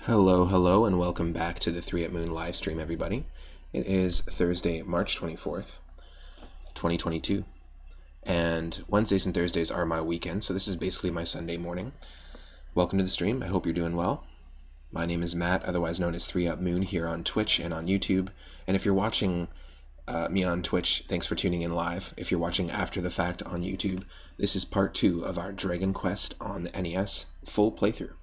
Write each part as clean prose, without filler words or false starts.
Hello, and welcome back to the 3 at Moon live stream, everybody. It is Thursday, March 24th, 2022, and Wednesdays and Thursdays are my weekend, so this is basically my Sunday morning. Welcome to the stream. I hope you're doing well. My name is Matt, otherwise known as 3 at Moon, here on Twitch and on YouTube. And if you're watching me on Twitch, thanks for tuning in live. If you're watching after the fact on YouTube, this is part 2 of our Dragon Quest on the NES full playthrough.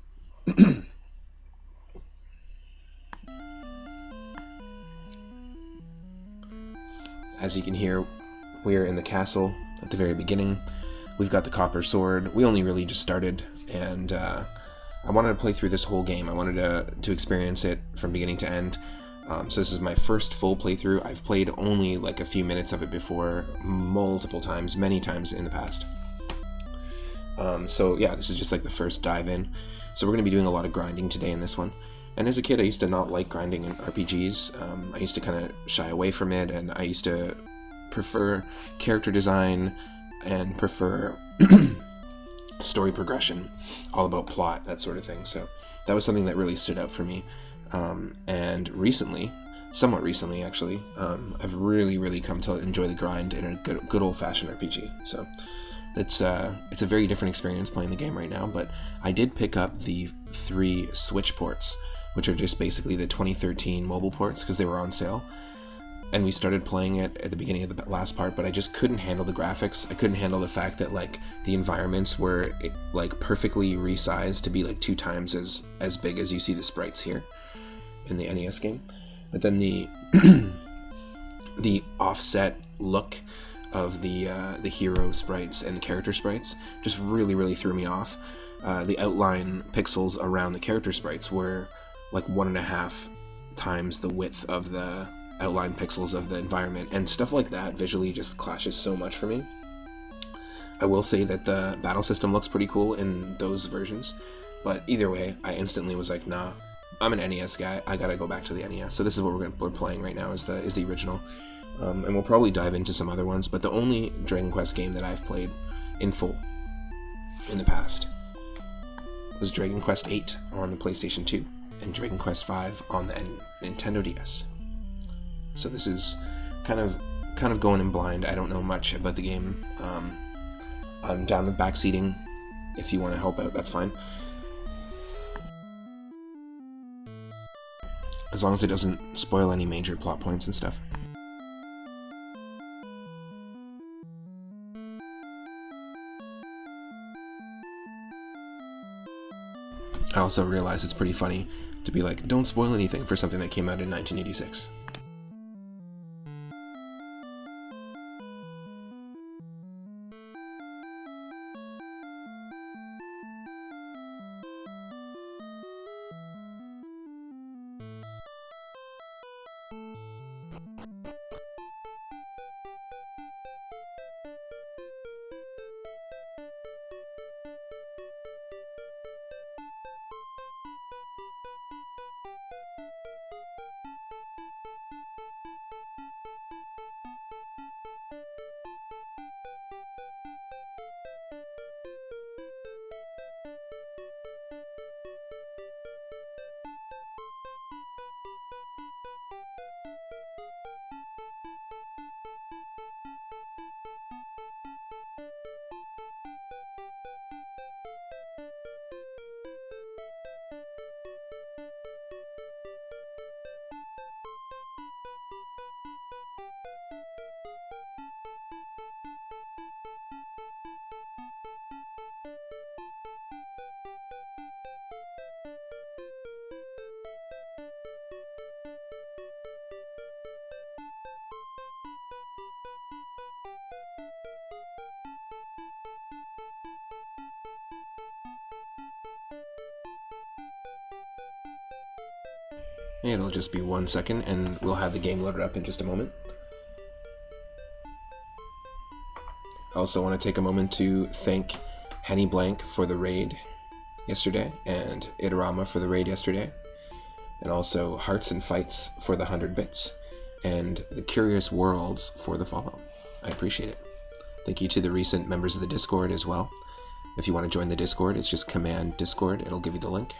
As you can hear, we're in the castle at the very beginning. We've got the copper sword. We only really just started, and I wanted to play through this whole game. I wanted to experience it from beginning to end. So this is my first full playthrough. I've played only like a few minutes of it before, multiple times, many times in the past. So yeah, this is just like the first dive in. So we're going to be doing a lot of grinding today in this one. And as a kid, I used to not like grinding in RPGs. I used to kind of shy away from it, and I used to prefer character design and prefer story progression, all about plot, that sort of thing. So that was something that really stood out for me. And recently, somewhat recently actually, I've really come to enjoy the grind in a good old-fashioned RPG. So it's a very different experience playing the game right now, but I did pick up the 3 Switch ports, which are just basically the 2013 mobile ports, because they were on sale. And we started playing it at the beginning of the last part, but I just couldn't handle the graphics. I couldn't handle the fact that like the environments were like perfectly resized to be like 2 times as big as you see the sprites here in the NES game. But then the the offset look of the hero sprites and the character sprites just really threw me off. The outline pixels around the character sprites were like 1.5 times the width of the outline pixels of the environment, and stuff like that visually just clashes so much for me. I will say that the battle system looks pretty cool in those versions, but either way, I instantly was like, nah, I'm an NES guy, I gotta go back to the NES. So this is what we're playing right now, is the original. And we'll probably dive into some other ones, but the only Dragon Quest game that I've played in full in the past was Dragon Quest VIII on the PlayStation 2 and Dragon Quest V on the Nintendo DS. So this is kind of going in blind. I don't know much about the game. I'm down with backseating. If you want to help out, that's fine. As long as it doesn't spoil any major plot points and stuff. I also realize it's pretty funny to be like, don't spoil anything for something that came out in 1986. It'll just be 1 second, and we'll have the game loaded up in just a moment. I also want to take a moment to thank Henny Blank for the raid yesterday, and Idarama for the raid yesterday, and also Hearts and Fights for the 100 bits, and the Curious Worlds for the follow. I appreciate it. Thank you to the recent members of the Discord as well. If you want to join the Discord, it's just command Discord. It'll give you the link.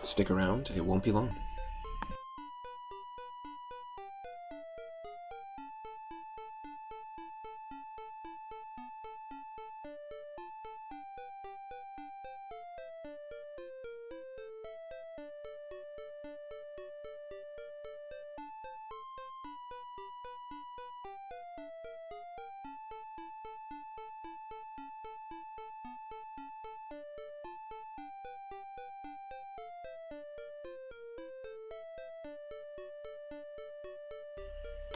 Stick around, it won't be long.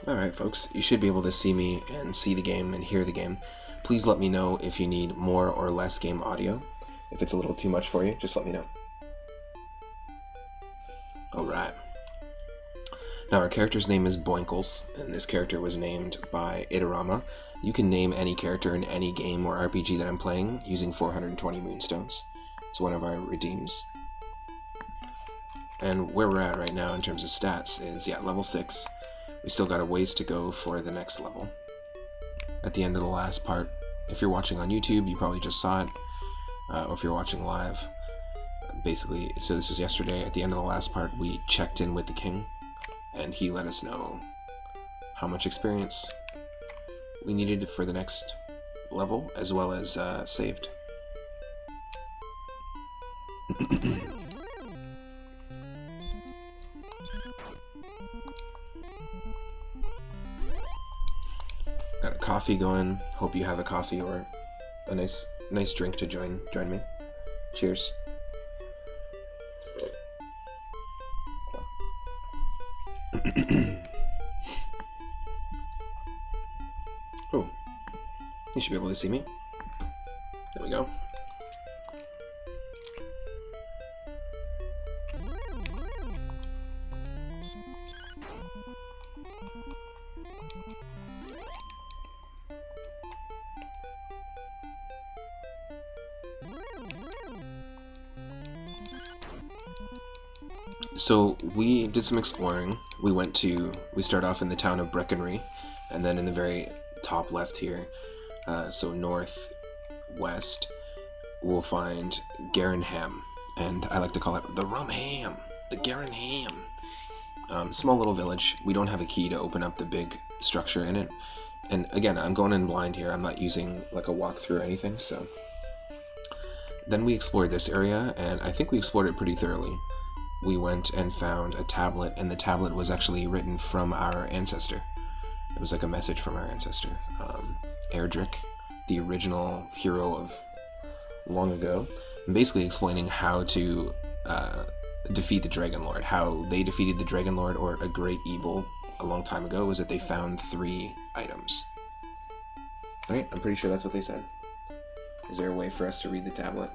Alright folks, you should be able to see me and see the game and hear the game. Please let me know if you need more or less game audio. If it's a little too much for you, just let me know. Alright. Now our character's name is Boinkles, and this character was named by Itarama. You can name any character in any game or RPG that I'm playing using 420 moonstones. It's one of our redeems. And where we're at right now in terms of stats is, level 6. We still got a ways to go for the next level. At the end of the last part, if you're watching on YouTube, you probably just saw it, or if you're watching live, basically, so this was yesterday, at the end of the last part, we checked in with the king, and he let us know how much experience we needed for the next level, as well as saved. Got a coffee going. Hope you have a coffee or a nice drink to join me. Cheers. Oh, you should be able to see me. There we go. So we did some exploring. We start off in the town of Breckenry, and then in the very top left here, so northwest, we'll find Garenham, and I like to call it the Rum Ham, the Garenham. Small little village. We don't have a key to open up the big structure in it, and again, I'm going in blind here. I'm not using like a walkthrough or anything. So then we explored this area, and I think we explored it pretty thoroughly. We went and found a tablet, and the tablet was actually written from our ancestor. It was like a message from our ancestor, Erdrick, the original hero of long ago, and basically explaining how to defeat the Dragon Lord. How they defeated the Dragon Lord, or a great evil, a long time ago, was that they found 3 items. Right? I'm pretty sure that's what they said. Is there a way for us to read the tablet?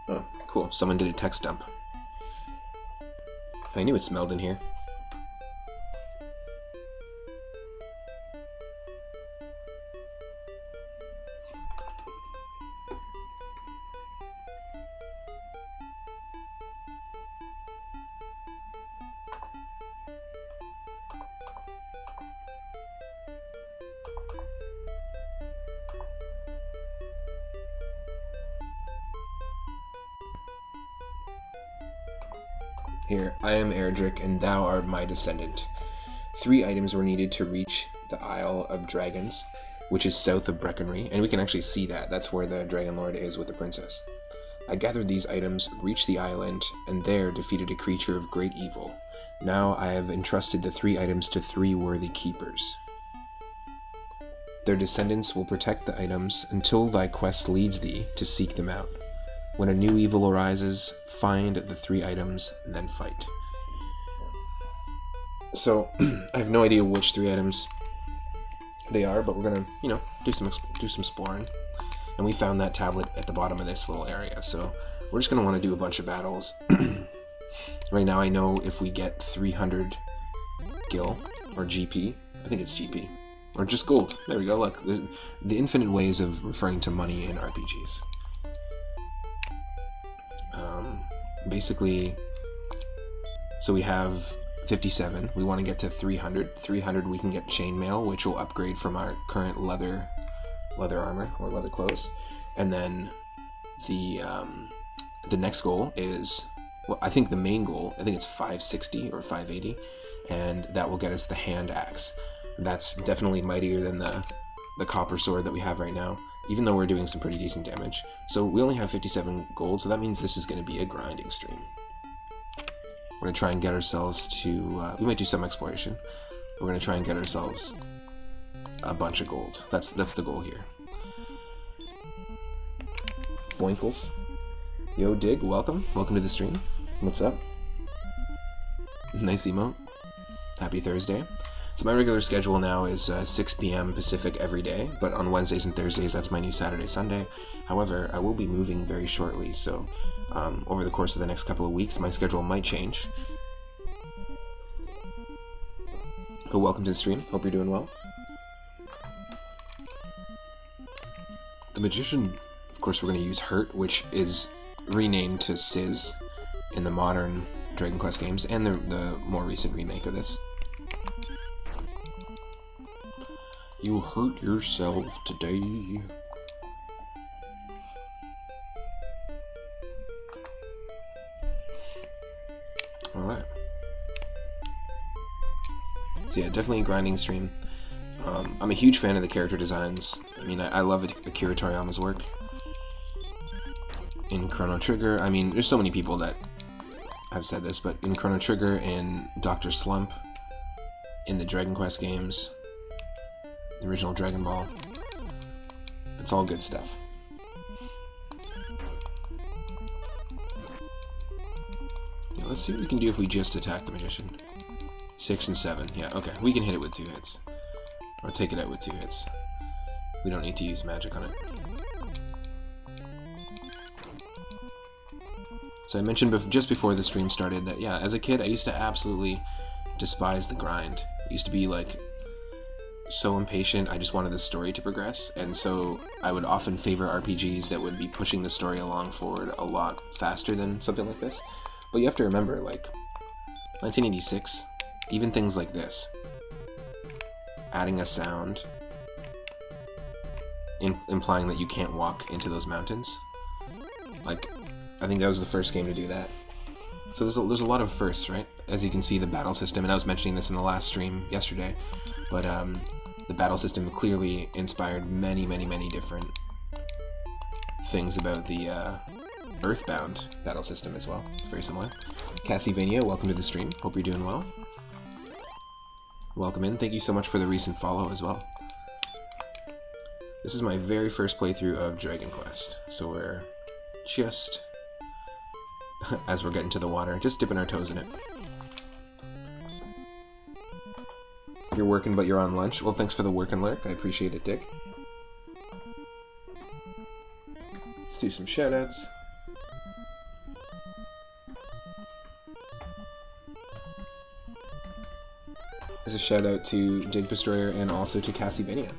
Oh, cool. Someone did a text dump. I knew it smelled in here. Here, I am Erdrick, and thou art my descendant. 3 items were needed to reach the Isle of Dragons, which is south of Breckenry, and we can actually see that. That's where the Dragon Lord is with the princess. I gathered these items, reached the island, and there defeated a creature of great evil. Now I have entrusted the 3 items to 3 worthy keepers. Their descendants will protect the items until thy quest leads thee to seek them out. When a new evil arises, find the 3 items, and then fight. So, I have no idea which 3 items they are, but we're gonna, do some exploring. And we found that tablet at the bottom of this little area, so we're just gonna want to do a bunch of battles. Right now I know if we get 300 gil, or GP, I think it's GP, or just gold. There we go, look, the infinite ways of referring to money in RPGs. Basically, so we have 57. We want to get to 300. 300 we can get chainmail, which will upgrade from our current leather armor or leather clothes. And then the next goal is, well, I think the main goal, I think it's 560 or 580, and that will get us the hand axe. That's definitely mightier than the copper sword that we have right now, even though we're doing some pretty decent damage. So we only have 57 gold, so that means this is going to be a grinding stream. We're going to try and get ourselves to, we might do some exploration. We're going to try and get ourselves a bunch of gold. That's the goal here. Boinkles. Yo, Dig, welcome. Welcome to the stream. What's up? Nice emote. Happy Thursday. So my regular schedule now is 6 p.m. Pacific every day, but on Wednesdays and Thursdays, that's my new Saturday, Sunday. However, I will be moving very shortly, so over the course of the next couple of weeks, my schedule might change. But welcome to the stream. Hope you're doing well. The Magician, of course, we're going to use Hurt, which is renamed to Sizz in the modern Dragon Quest games, and the more recent remake of this. You hurt yourself today. Alright. So yeah, definitely a grinding stream. I'm a huge fan of the character designs. I mean, I love Akira Toriyama's work. In Chrono Trigger, I mean, there's so many people that have said this, but in Chrono Trigger, in Dr. Slump, in the Dragon Quest games, the original Dragon Ball, it's all good stuff. Yeah, let's see what we can do if we just attack the Magician. 6 and 7, yeah, okay, we can hit it with 2 hits. Or take it out with 2 hits. We don't need to use magic on it. So I mentioned just before the stream started that, yeah, as a kid I used to absolutely despise the grind. I used to be like so impatient, I just wanted the story to progress, and so I would often favor RPGs that would be pushing the story along forward a lot faster than something like this. But you have to remember, like, 1986, even things like this, adding a sound, implying that you can't walk into those mountains, like, I think that was the first game to do that. So there's a lot of firsts, right? As you can see, the battle system, and I was mentioning this in the last stream yesterday, but the battle system clearly inspired many different things about the Earthbound battle system as well. It's very similar. Castlevania, welcome to the stream. Hope you're doing well. Welcome in. Thank you so much for the recent follow as well. This is my very first playthrough of Dragon Quest, so we're just, as we're getting to the water, just dipping our toes in it. You're working, but you're on lunch? Well, thanks for the work and lurk. I appreciate it, Dick. Let's do some shoutouts. There's a shout out to Dig Destroyer and also to Castlevania.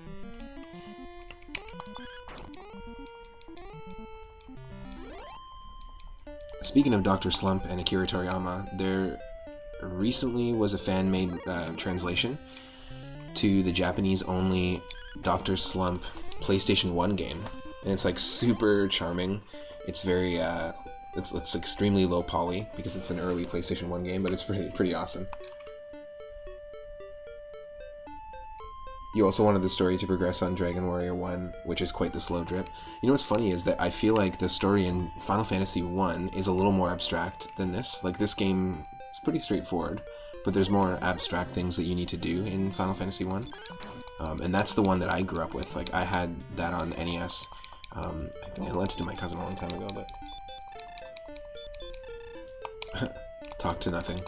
Speaking of Dr. Slump and Akira Toriyama, there recently was a fan-made translation to the Japanese-only Dr. Slump PlayStation 1 game, and it's like super charming. It's very it's extremely low poly because it's an early PlayStation 1 game, but it's pretty awesome. You also wanted the story to progress on Dragon Warrior 1, which is quite the slow drip. You know what's funny is that I feel like the story in Final Fantasy 1 is a little more abstract than this. Like, this game, it's pretty straightforward, but there's more abstract things that you need to do in Final Fantasy 1. And that's the one that I grew up with. Like, I had that on NES. I think I lent it to my cousin a long time ago, but... Talk to nothing.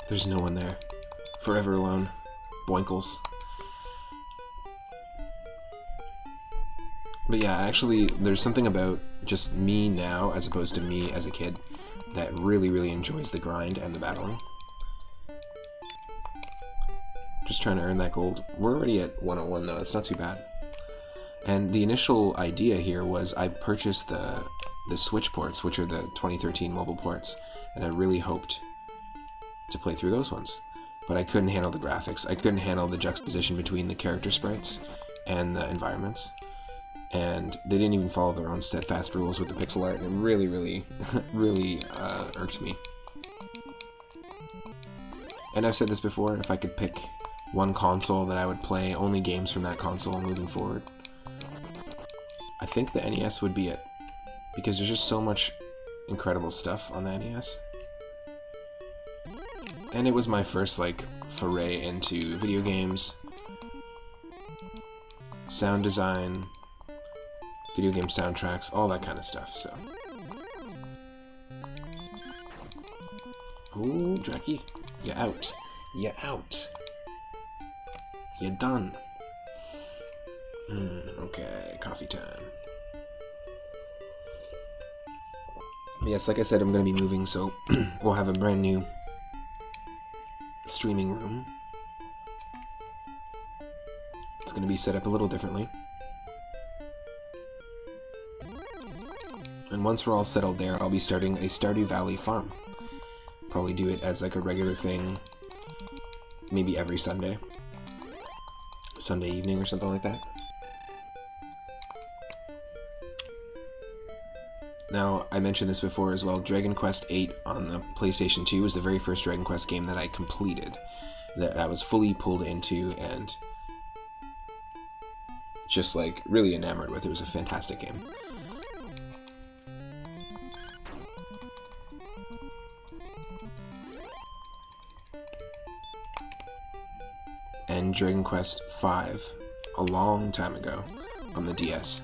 There's no one there. Forever alone. Boinkles. But yeah, actually, there's something about just me now, as opposed to me as a kid, that really enjoys the grind and the battling. Just trying to earn that gold. We're already at 101 though, it's not too bad. And the initial idea here was I purchased the Switch ports, which are the 2013 mobile ports, and I really hoped to play through those ones. but I couldn't handle the graphics. I couldn't handle the juxtaposition between the character sprites and the environments. And they didn't even follow their own steadfast rules with the pixel art, and it really, really, really irked me. And I've said this before, if I could pick one console that I would play only games from that console moving forward, I think the NES would be it. Because there's just so much incredible stuff on the NES. And it was my first, like, foray into video games, sound design, video game soundtracks, all that kind of stuff, so. Ooh, Jackie, you're out. You're out. You're done. Okay, coffee time. Yes, like I said, I'm going to be moving, so we'll have a brand new streaming room. It's going to be set up a little differently. And once we're all settled there, I'll be starting a Stardew Valley farm. Probably do it as like a regular thing, maybe every Sunday evening or something like that. Now, I mentioned this before as well, Dragon Quest VIII on the PlayStation 2 was the very first Dragon Quest game that I completed, that I was fully pulled into and just like really enamored with. It was a fantastic game. And Dragon Quest V a long time ago on the DS.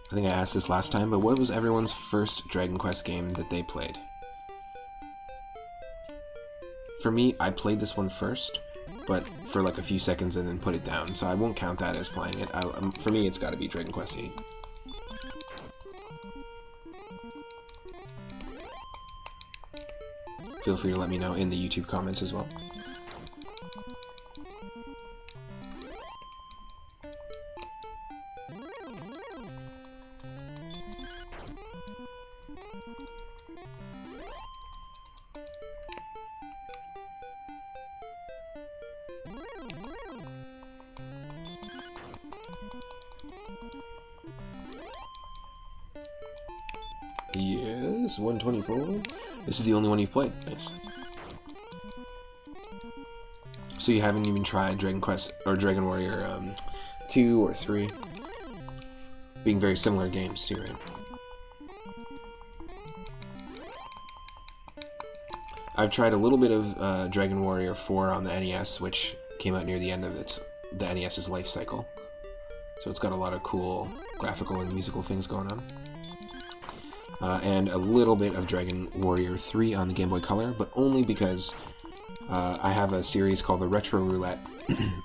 I think I asked this last time, but what was everyone's first Dragon Quest game that they played? For me, I played this one first, but for like a few seconds and then put it down, so I won't count that as playing it. For me, it's got to be Dragon Quest VIII. Feel free to let me know in the YouTube comments as well. Yes, 124. This is the only one you've played. Nice. So you haven't even tried Dragon Quest or Dragon Warrior 2 or 3? Being very similar games too, right? I've tried a little bit of Dragon Warrior 4 on the NES, which came out near the end of the NES's life cycle. So it's got a lot of cool graphical and musical things going on. And a little bit of Dragon Warrior 3 on the Game Boy Color, but only because I have a series called the Retro Roulette,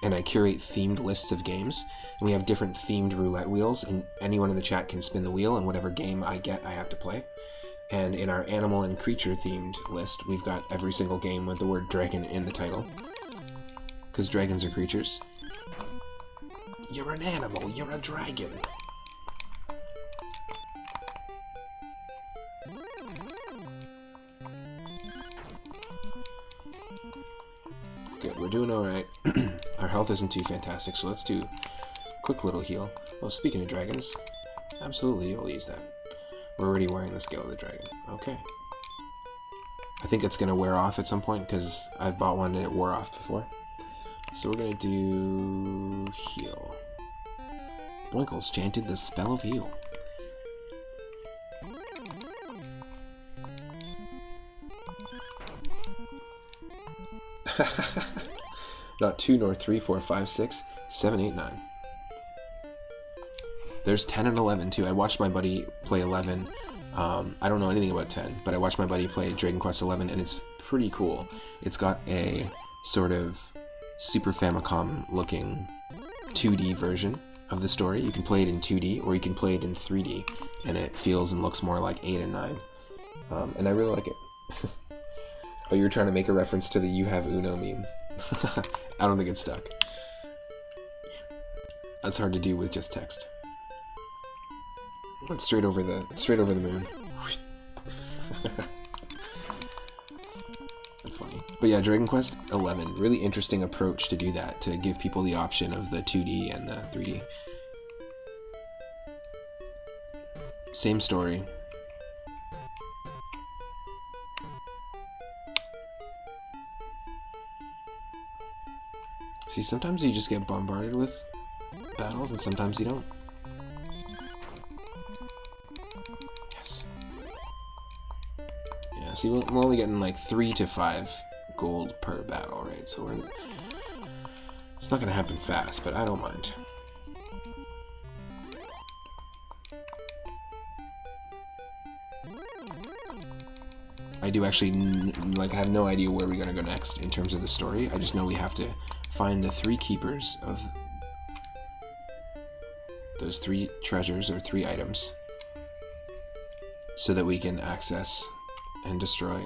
and I curate themed lists of games. And we have different themed roulette wheels, and anyone in the chat can spin the wheel, and whatever game I get, I have to play. And in our animal and creature themed list, we've got every single game with the word dragon in the title. Because dragons are creatures. You're an animal, you're a dragon. Good, we're doing alright. Our health isn't too fantastic, so let's do a quick little heal. Oh, speaking of dragons, absolutely you'll use that. We're already wearing the Scale of the Dragon. Okay. I think it's going to wear off at some point, because I've bought one and it wore off before. So we're going to do heal. Boinkles chanted the spell of heal. Not 2 nor 3, 4, 5, 6, 7, 8, 9. There's 10 and 11 too. I watched my buddy play 11. I don't know anything about 10, but I watched my buddy play Dragon Quest 11, and it's pretty cool. It's got a sort of Super Famicom looking 2D version of the story. You can play it in 2D or you can play it in 3D, and it feels and looks more like 8 and 9. And I really like it. Oh, you were trying to make a reference to the "you have Uno" meme. I don't think it's stuck. That's hard to do with just text. Went straight over the moon. That's funny. But yeah, Dragon Quest 11, really interesting approach to do that, to give people the option of the 2D and the 3D. Same story. See, sometimes you just get bombarded with battles and sometimes you don't. Yes. Yeah, see, we're only getting like 3 to 5 gold per battle, right? So it's not gonna happen fast, but I don't mind. I do actually, like, I have no idea where we're gonna go next in terms of the story. I just know we have to find the 3 keepers of those 3 treasures or 3 items so that we can access and destroy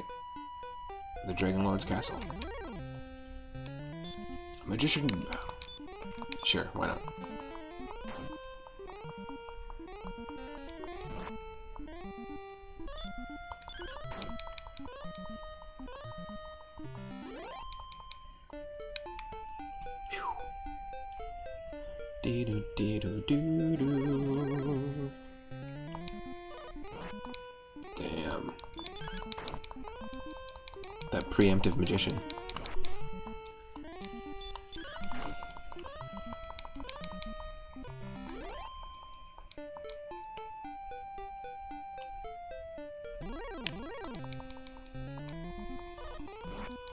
the Dragon Lord's castle. Magician. Sure, why not? Damn. That preemptive magician.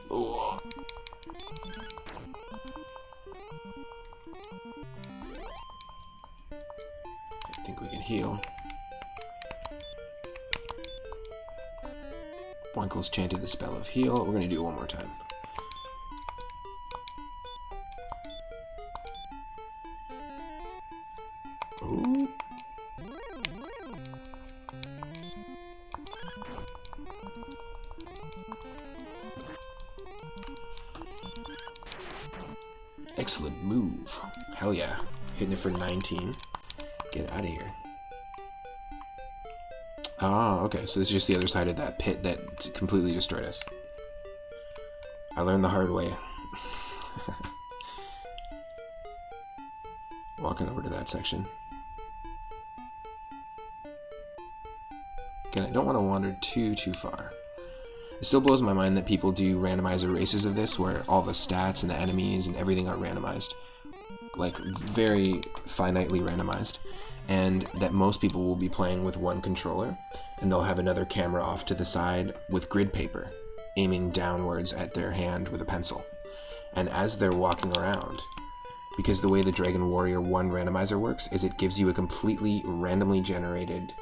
Oh. I think we can heal. Boinkle's chanted the spell of heal. We're gonna do it one more time. Ooh. Excellent move. Hell yeah. Hitting it for 19. Get out of here. Ah, okay, so this is just the other side of that pit that completely destroyed us. I learned the hard way. Walking over to that section. Again, I don't want to wander too far. It still blows my mind that people do randomizer races of this where all the stats and the enemies and everything are randomized. Like, very finitely randomized. And that most people will be playing with one controller, and they'll have another camera off to the side with grid paper, aiming downwards at their hand with a pencil. And as they're walking around, because the way the Dragon Warrior 1 randomizer works is it gives you a completely randomly generated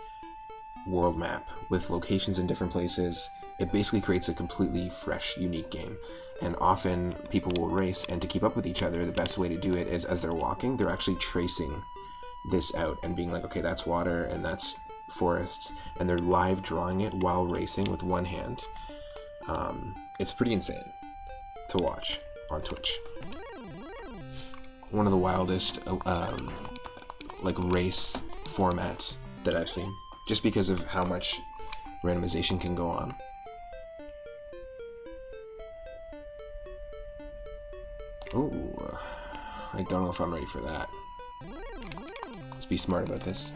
world map with locations in different places. It basically creates a completely fresh, unique game. And often people will race, and to keep up with each other, the best way to do it is as they're walking, they're actually tracing this out and being like, okay, that's water and that's forests, and they're live drawing it while racing with one hand. It's pretty insane to watch on Twitch. One of the wildest like race formats that I've seen, just because of how much randomization can go on. Oh, I don't know if I'm ready for that. Let's be smart about this.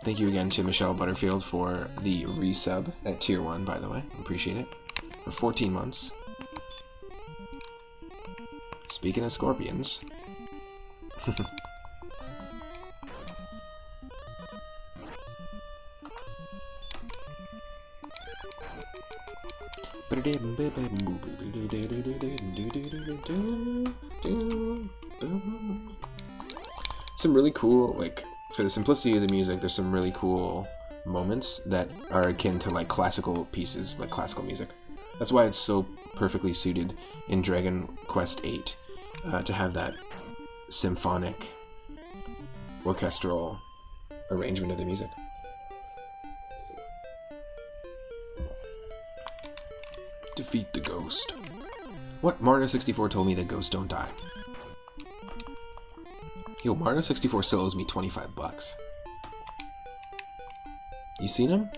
Thank you again to Michelle Butterfield for the resub at tier 1, by the way. Appreciate it. For 14 months. Speaking of scorpions. Some really cool, like, for the simplicity of the music, there's some really cool moments that are akin to like classical pieces, like classical music. That's why it's so perfectly suited in Dragon Quest VIII to have that symphonic, orchestral arrangement of the music. Defeat the ghost. What? Mario 64 told me that ghosts don't die. Yo, Mario 64 still owes me 25 bucks. You seen him?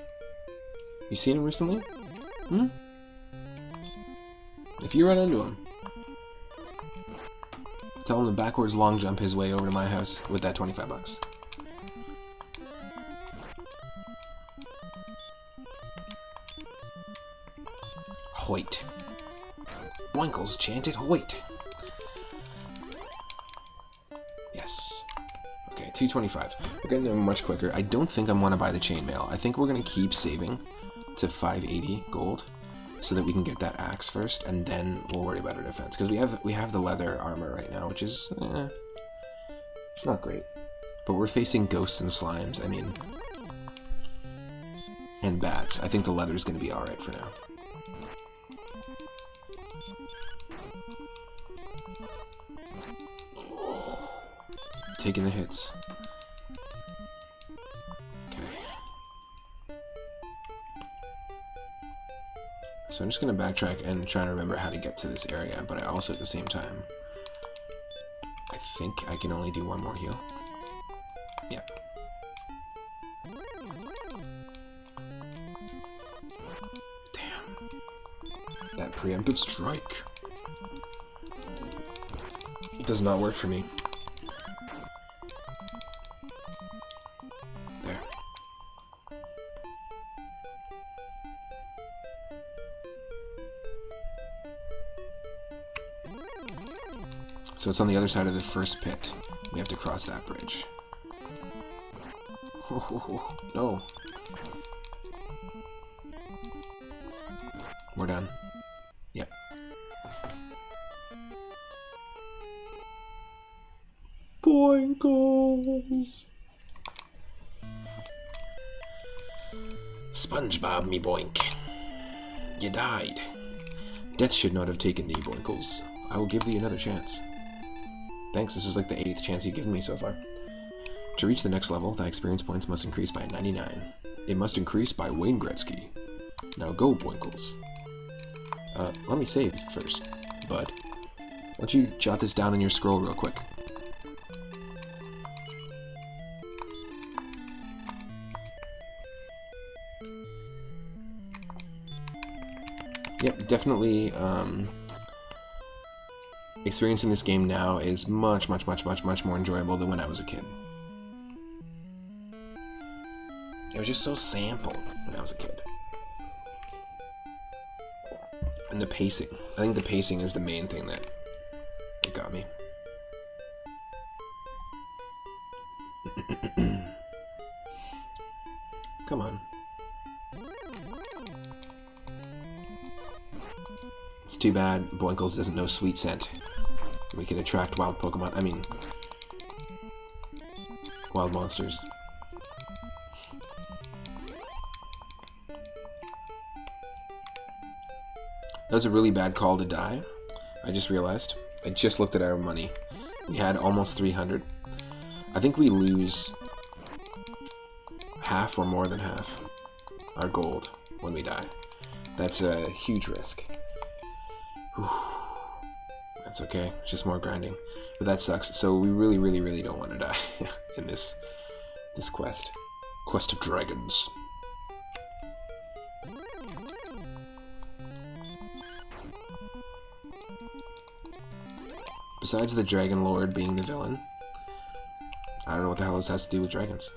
You seen him recently? Hmm? If you run into him, tell him to backwards long jump his way over to my house with that 25 bucks. Hoyt. Boinkles chanted Hoyt. Yes. Okay, 225. We're getting there much quicker. I don't think I want to buy the chainmail. I think we're going to keep saving to 580 gold so that we can get that axe first, and then we'll worry about our defense. Because we have the leather armor right now, which is... it's not great. But we're facing ghosts and slimes, I mean... and bats. I think the leather is going to be alright for now. Taking the hits. Okay. So I'm just going to backtrack and try to remember how to get to this area, but I also at the same time, I think I can only do one more heal. Yeah. Damn. That preemptive strike. It does not work for me. So it's on the other side of the first pit. We have to cross that bridge. Oh, no. We're done. Yep. Boinkles! SpongeBob, me boink. You died. Death should not have taken thee, Boinkles. I will give thee another chance. Thanks, this is like the 8th chance you've given me so far. To reach the next level, thy experience points must increase by 99. It must increase by Wayne Gretzky. Now go, Boinkles. Let me save first, bud. Why don't you jot this down in your scroll real quick? Yep, definitely, experiencing this game now is much more enjoyable than when I was a kid. It was just so simple when I was a kid. And the pacing. I think the pacing is the main thing that it got me. Come on. It's too bad Boinkles doesn't know Sweet Scent. We can attract wild Pokemon. I mean, wild monsters. That was a really bad call to die. I just realized. I just looked at our money. We had almost 300. I think we lose half or more than half our gold when we die. That's a huge risk. Whew. That's okay. It's just more grinding. But that sucks. So we really don't want to die in this quest. Quest of Dragons. Besides the Dragon Lord being the villain, I don't know what the hell this has to do with dragons.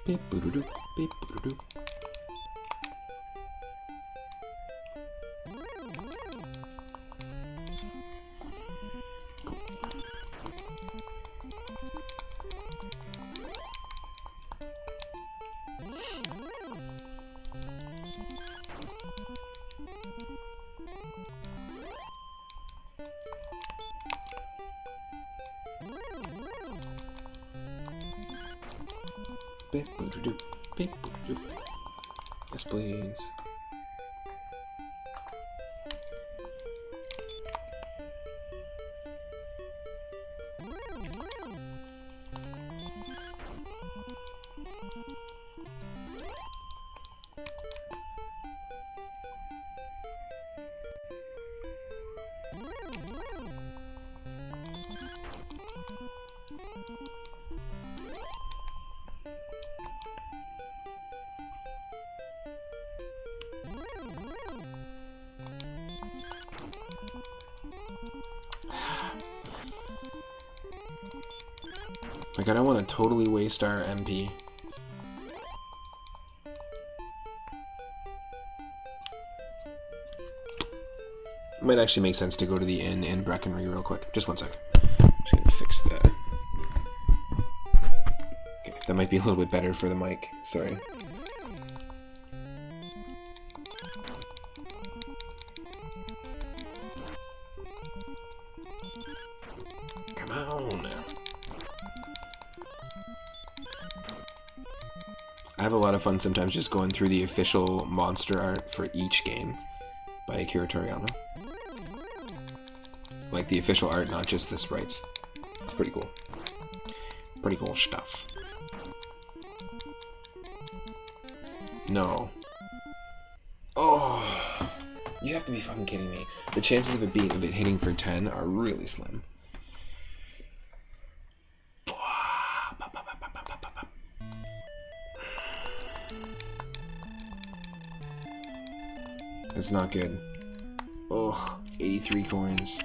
Beep boop beep boop. Yes, please. Like, I don't want to totally waste our MP. It might actually make sense to go to the inn in Breckenridge real quick. Just one second. Just gonna fix that. Okay, that might be a little bit better for the mic. Sorry. Come on. I have a lot of fun sometimes just going through the official monster art for each game by Akira Toriyama. Like the official art, not just the sprites. It's pretty cool. Pretty cool stuff. No. Oh, you have to be fucking kidding me. The chances of it hitting for 10 are really slim. That's not good. Oh, 83 coins.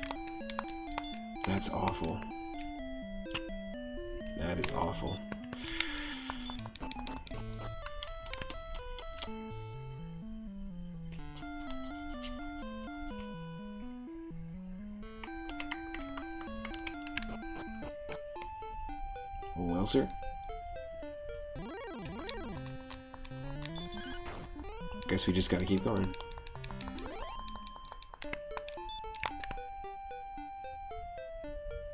That's awful. That is awful. Well, sir. Guess we just gotta keep going.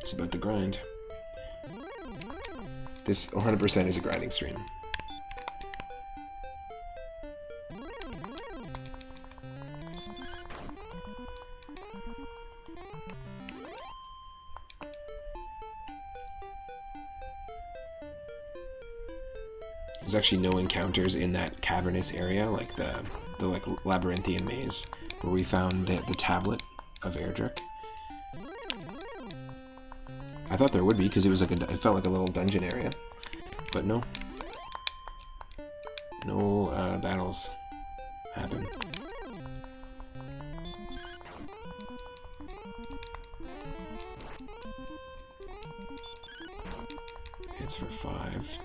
It's about the grind. This 100% is a grinding stream. There's actually no encounters in that cavernous area, like the like labyrinthian maze where we found the tablet of Erdrick. I thought there would be because it was like it felt like a little dungeon area, but no. No battles happen. Hits for 5.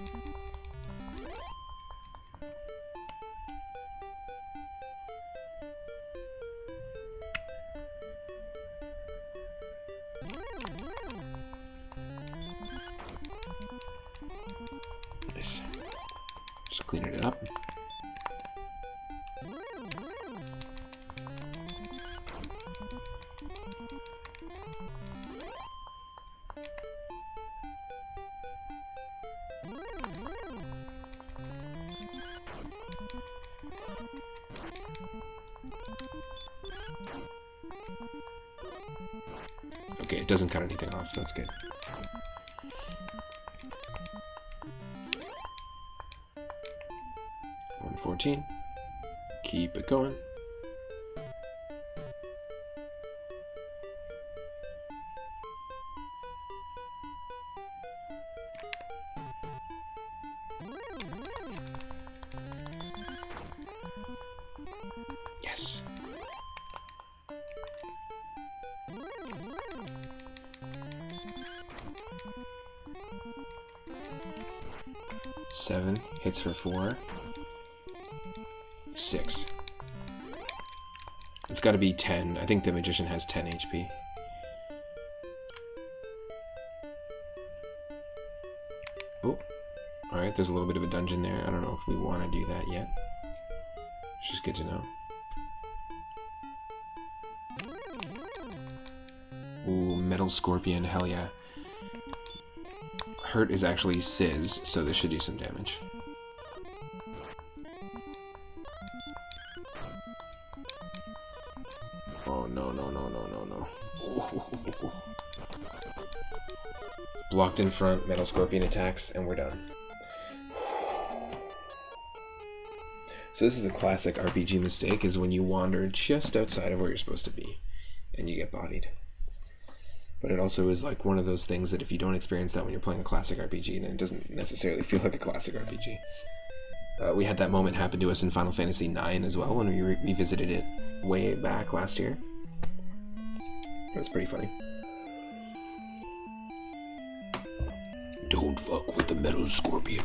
Nice. Just cleaning it up. Okay, it doesn't cut anything off. That's good. $114. Keep it going. Yes. Seven hits for 4. 6. It's got to be 10. I think the magician has 10 HP. Oh, alright, there's a little bit of a dungeon there. I don't know if we want to do that yet. It's just good to know. Ooh, Metal Scorpion, hell yeah. Hurt is actually Sizz, so this should do some damage. Oh, no, no, no, no, no, no. Ooh. Blocked in front, Metal Scorpion attacks, and we're done. So this is a classic RPG mistake, is when you wander just outside of where you're supposed to be, and you get bodied. But it also is like one of those things that if you don't experience that when you're playing a classic RPG, then it doesn't necessarily feel like a classic RPG. We had that moment happen to us in Final Fantasy IX as well when we revisited it way back last year. It was pretty funny. Don't fuck with the metal scorpion.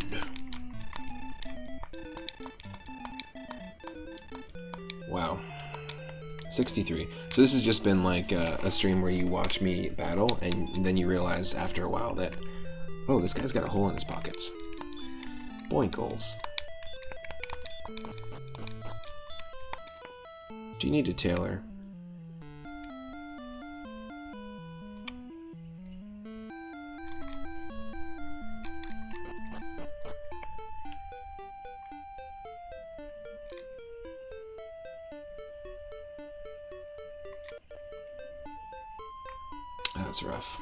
Wow. 63. So this has just been like a stream where you watch me battle, and then you realize after a while that, oh, this guy's got a hole in his pockets. Boinkles. Do you need a tailor? That's rough.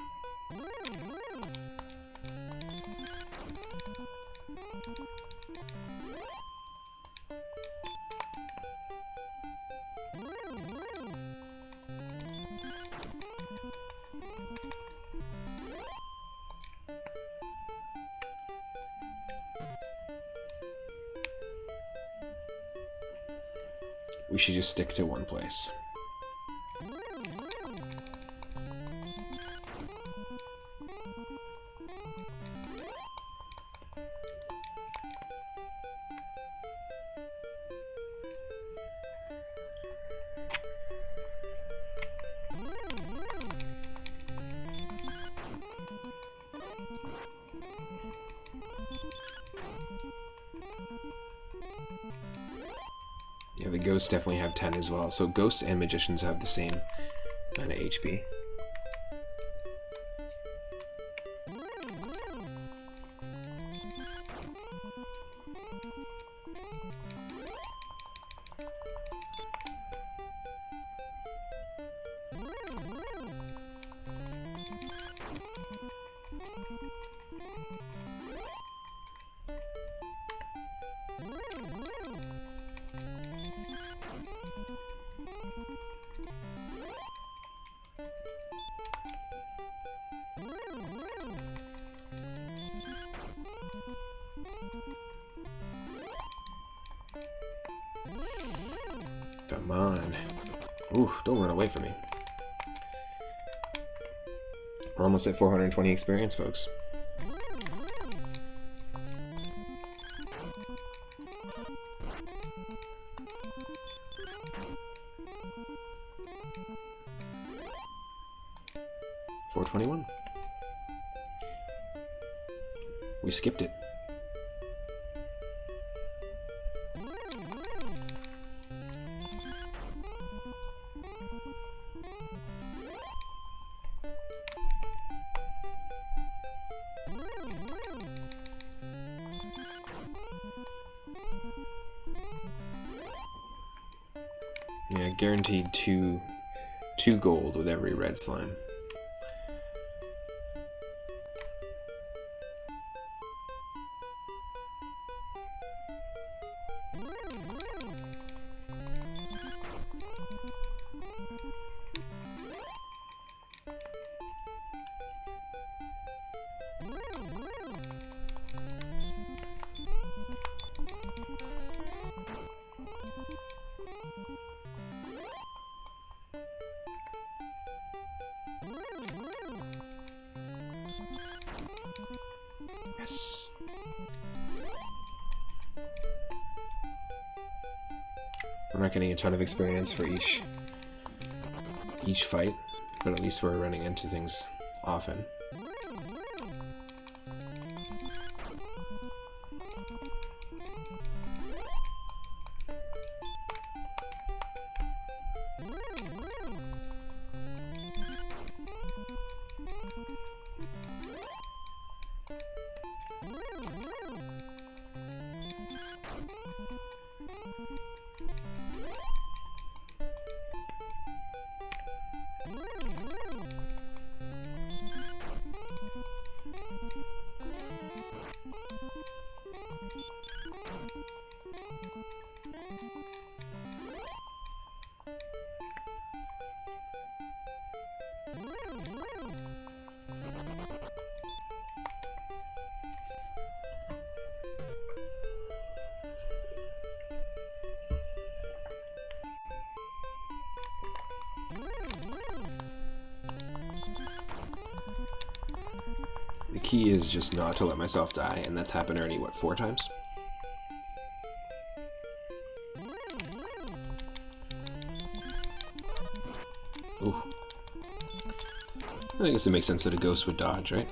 We should just stick to one place. Yeah, the ghosts definitely have 10 as well. So ghosts and magicians have the same kind of HP. Come on. Ooh, don't run away from me. We're almost at 420 experience, folks. $421. We skipped it. Yeah, guaranteed two gold with every red slime. Yes. We're not getting a ton of experience for each fight, but at least we're running into things often. key is just not to let myself die, and that's happened already, what, 4 times? Ooh. I guess it makes sense that a ghost would dodge, right?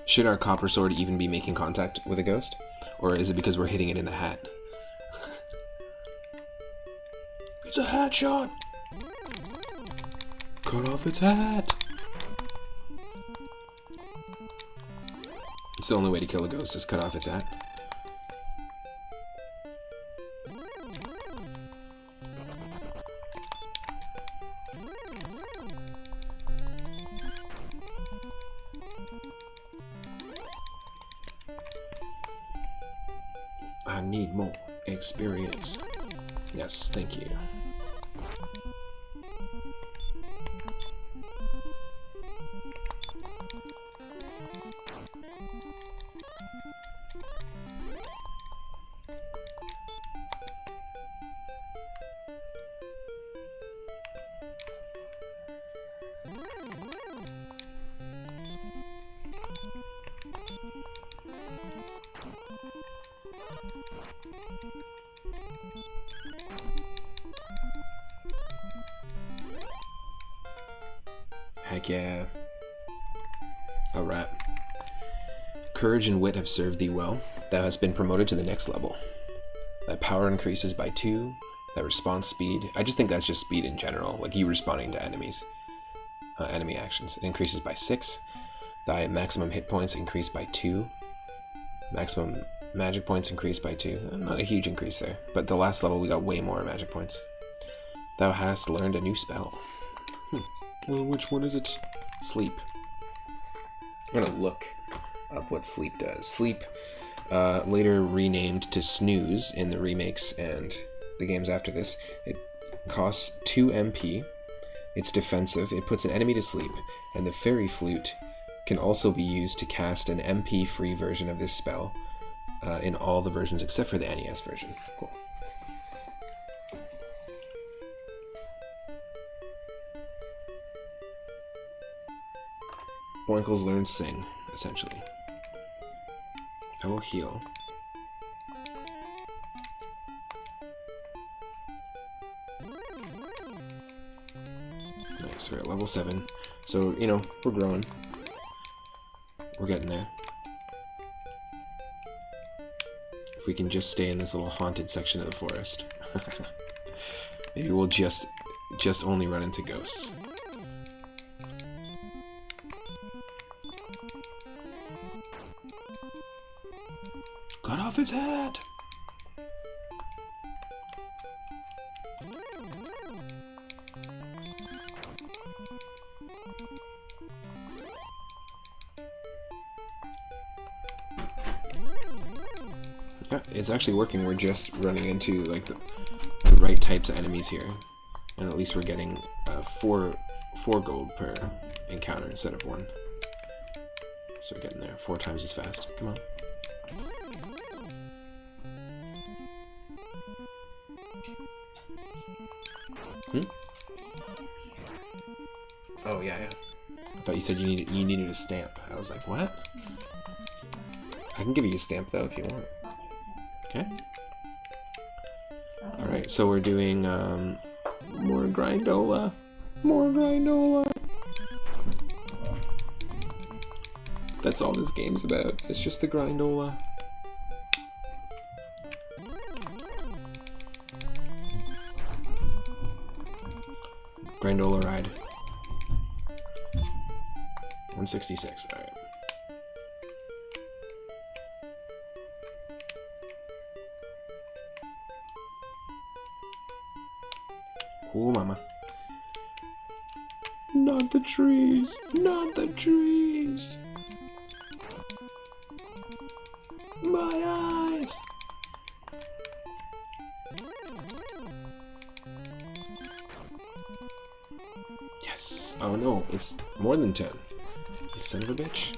Should our copper sword even be making contact with a ghost? Or is it because we're hitting it in the hat? It's a hat shot! Cut off its hat! It's the only way to kill a ghost is cut off its hat. I need more experience. Yes, thank you. Heck yeah. Alright. Courage and wit have served thee well. Thou hast been promoted to the next level. Thy power increases by 2. Thy response speed... I just think that's just speed in general. Like you responding to enemies. Enemy actions. It increases by 6. Thy maximum hit points increase by 2. Maximum magic points increase by 2. Not a huge increase there. But the last level we got way more magic points. Thou hast learned a new spell. Well, which one is it? Sleep. I'm gonna look up what sleep does. Sleep, later renamed to snooze in the remakes and the games after this. It costs 2 MP. It's defensive. It puts an enemy to sleep. And the fairy flute can also be used to cast an MP-free version of this spell in all the versions except for the NES version. Cool. Boinkles learn sing, essentially. I will heal. Nice, we're at level 7. So, you know, we're growing. We're getting there. If we can just stay in this little haunted section of the forest. Maybe we'll just only run into ghosts. Cut off its head! Yeah, it's actually working. We're just running into like the right types of enemies here. And at least we're getting 4 gold per encounter instead of 1. So we're getting there 4 times as fast. Come on. Oh yeah. I thought you said you needed a stamp. I was like, what? I can give you a stamp though if you want. Okay. All right, so we're doing more grindola, more grindola. That's all this game's about. It's just the grindola. Grindola ride. 166, alright. Oh, mama. Not the trees! Not the trees! My eyes! Yes! Oh no, it's more than 10. You son of a bitch.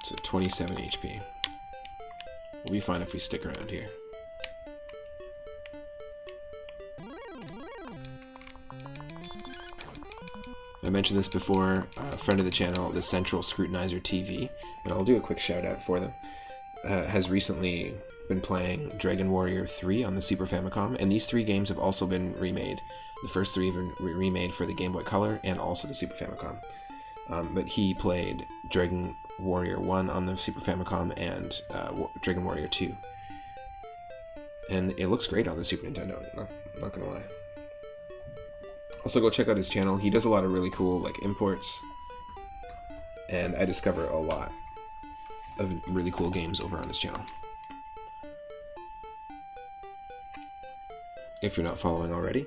So 27 HP. We'll be fine if we stick around here. I mentioned this before, a friend of the channel, the Central Scrutinizer TV, and I'll do a quick shout out for them, has recently been playing Dragon Warrior 3 on the Super Famicom, and these 3 games have also been remade. The first 3 have been remade for the Game Boy Color and also the Super Famicom. But he played Dragon Warrior 1 on the Super Famicom and Dragon Warrior 2. And it looks great on the Super Nintendo, I'm not gonna lie. Also, go check out his channel. He does a lot of really cool like imports, and I discover a lot of really cool games over on his channel. If you're not following already.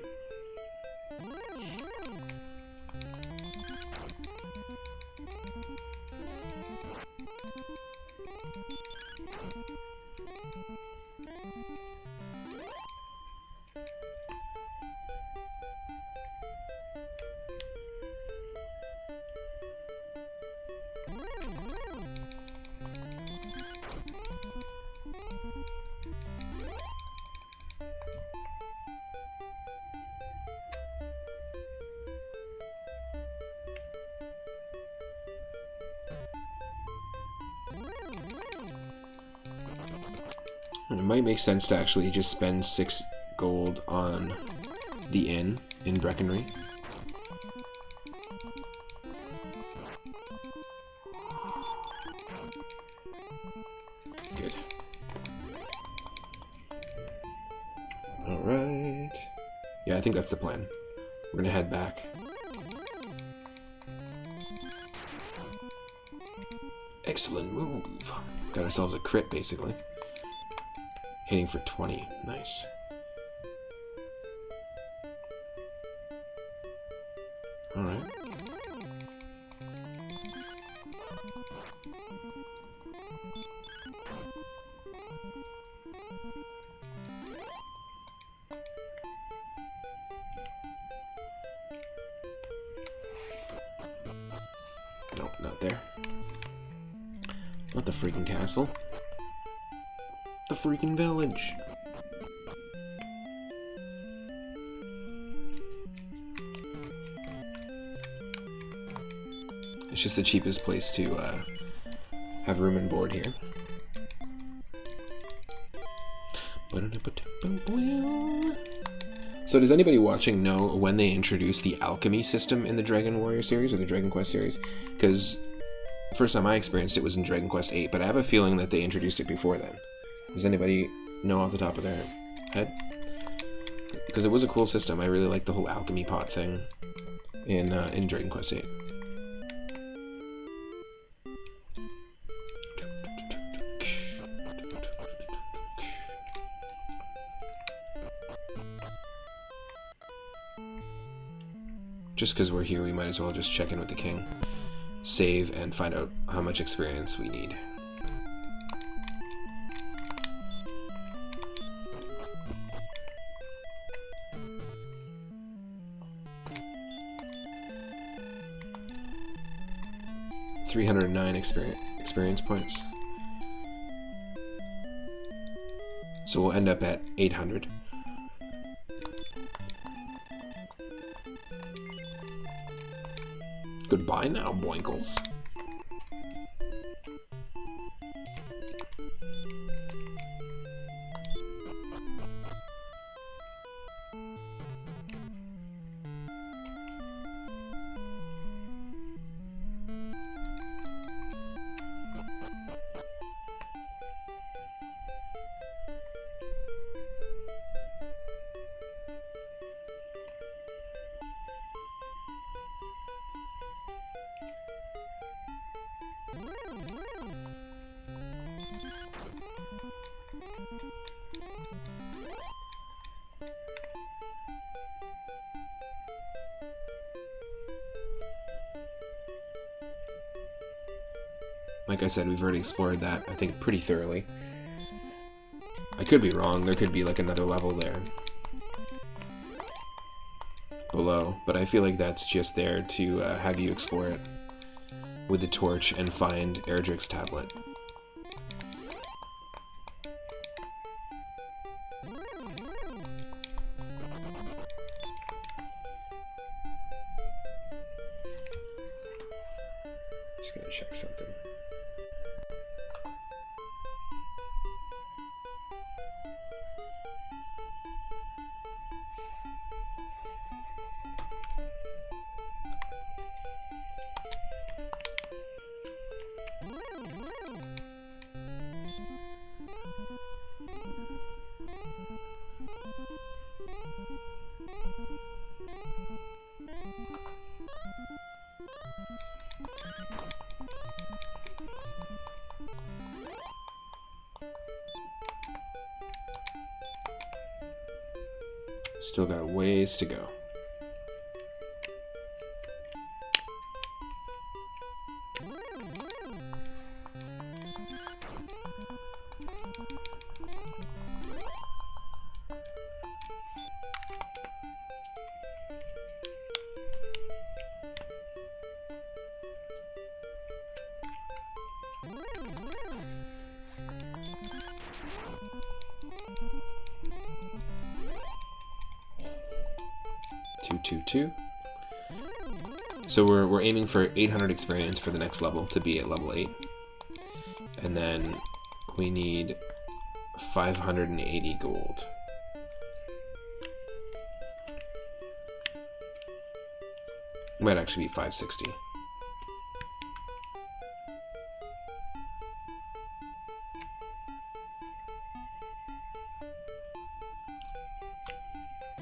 It might make sense to actually just spend 6 gold on the inn in Breckenry. Good. Alright. Yeah, I think that's the plan. We're gonna head back. Excellent move. Got ourselves a crit, basically. Hitting for 20. Nice. Alright. Nope, not there. Not the freaking castle. The freaking village. It's just the cheapest place to have room and board here. So does anybody watching know when they introduced the alchemy system in the Dragon Warrior series or the Dragon Quest series? Because first time I experienced it was in Dragon Quest 8, but I have a feeling that they introduced it before then. Does anybody know off the top of their head? Because it was a cool system. I really liked the whole alchemy pot thing in Dragon Quest 8. Just because we're here, we might as well just check in with the king, save, and find out how much experience we need. $309 experience points. So we'll end up at 800. Goodbye now, boinkles. Like I said, we've already explored that, I think, pretty thoroughly. I could be wrong, there could be like another level there below, but I feel like that's just there to have you explore it. with the torch and find Erdrick's tablet. Just gonna check something. Still got a ways to go. Two. So we're aiming for 800 experience for the next level to be at level 8. And then we need 580 gold. Might actually be 560.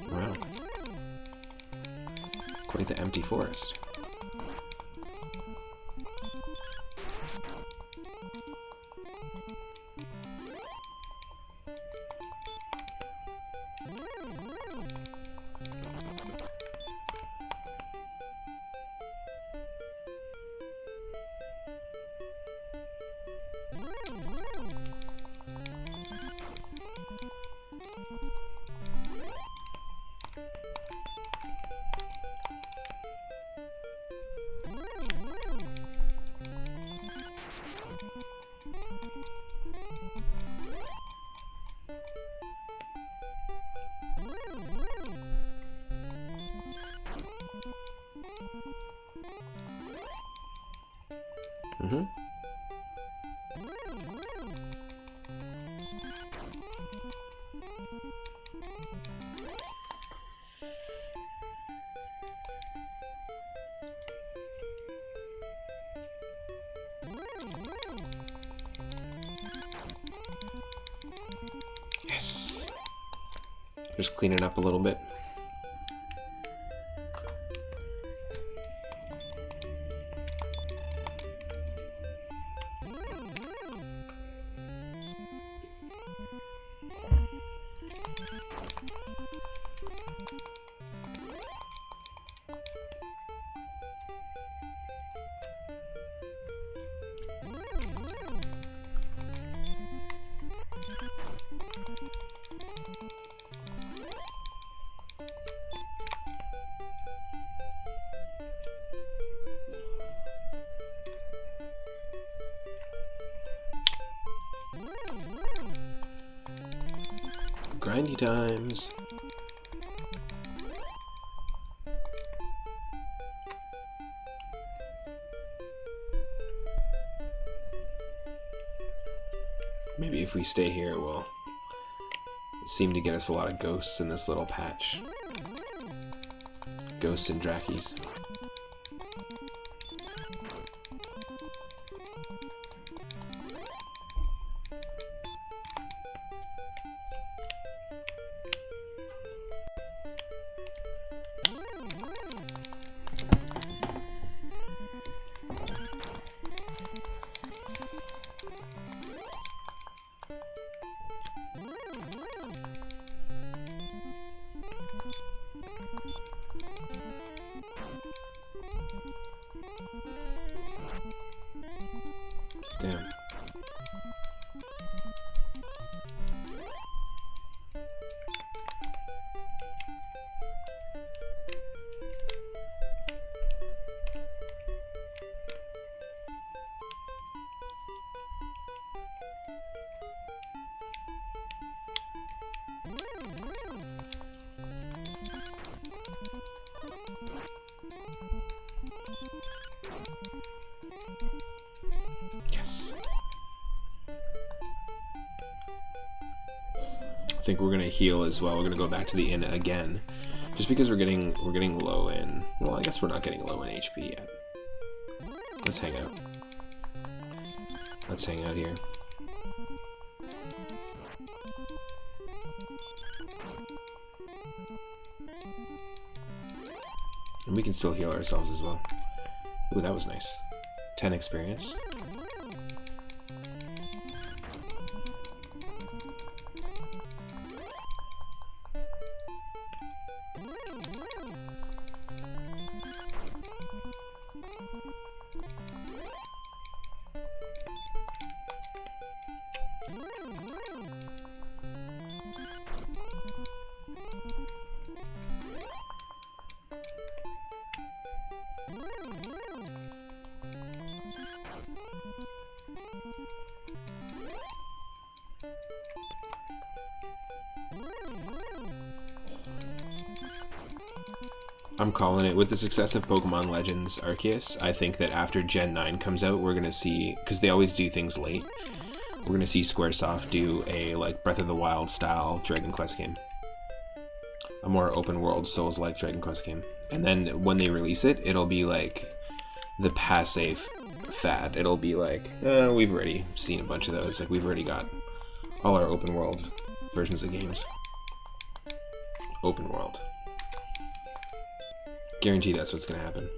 Wow. Quite the empty forest. Mm-hmm. Yes. Just clean it up a little bit. Grindy times. Maybe if we stay here, it will seem to get us a lot of ghosts in this little patch. Ghosts and Drakkies. Damn. think we're gonna heal as well. We're gonna go back to the inn again, just because we're getting low in. Well, I guess we're not getting low in HP yet. Let's hang out. Let's hang out here. And we can still heal ourselves as well. Ooh, that was nice. 10 experience. I'm calling it. With the success of Pokemon Legends Arceus, I think that after Gen 9 comes out, we're going to see, because they always do things late, we're going to see Squaresoft do a like Breath of the Wild style Dragon Quest game. A more open world Souls-like Dragon Quest game. And then when they release it, it'll be like the passe fad. It'll be like, we've already seen a bunch of those. Like, we've already got all our open world versions of games. Open world. Guarantee that's what's going to happen.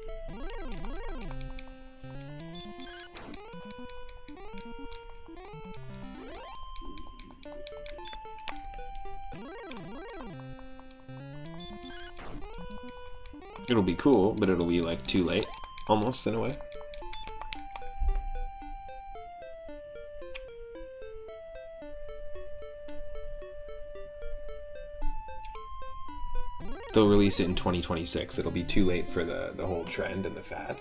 It'll be cool, but it'll be like too late, almost in a way. They'll release it in 2026. It'll be too late for the whole trend and the fad,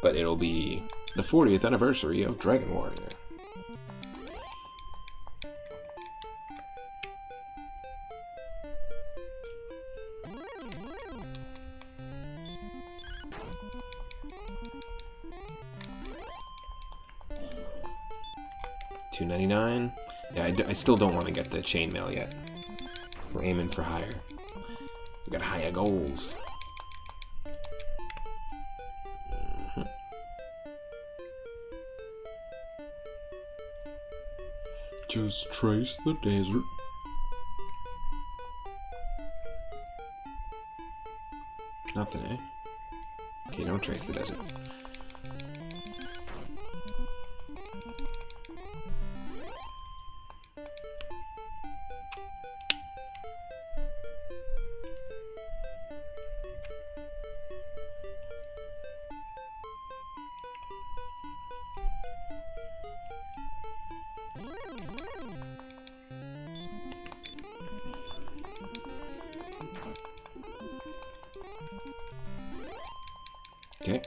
but it'll be the 40th anniversary of Dragon Warrior. $2.99. Yeah, I still don't want to get the chainmail yet. We're aiming for higher. We got higher goals. Just trace the desert. Nothing, eh? Okay, don't trace the desert. Okay.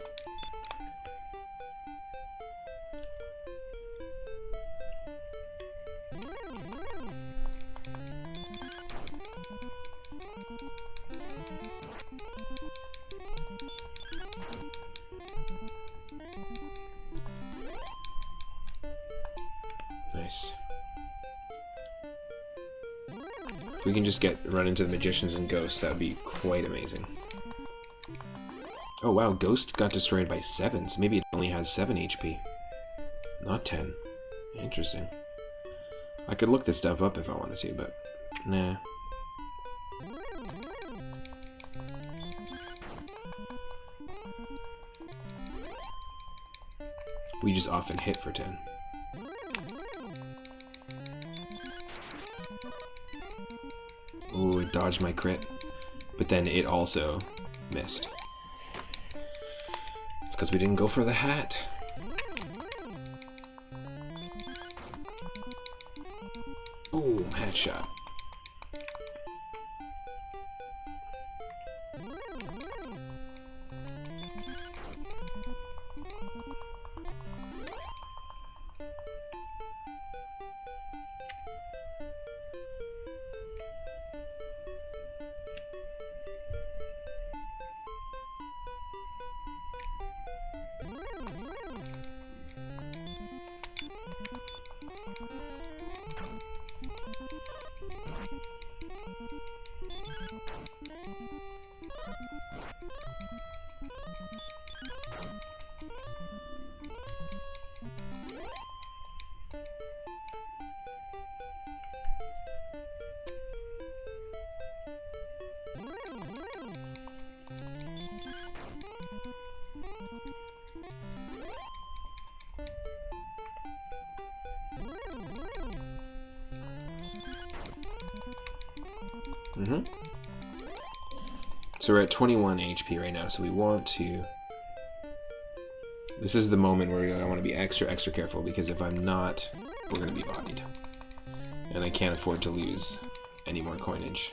Nice. If we can just run into the magicians and ghosts, that would be quite amazing. Oh wow, Ghost got destroyed by 7, so maybe it only has 7 HP. Not 10. Interesting. I could look this stuff up if I wanted to, but nah. We just often hit for 10. Ooh, it dodged my crit. But then it also missed. It's because we didn't go for the hat. Boom, hat shot. So we're at 21 HP right now, so we want to... This is the moment where I want to be extra careful, because if I'm not, we're going to be bodied. And I can't afford to lose any more coinage.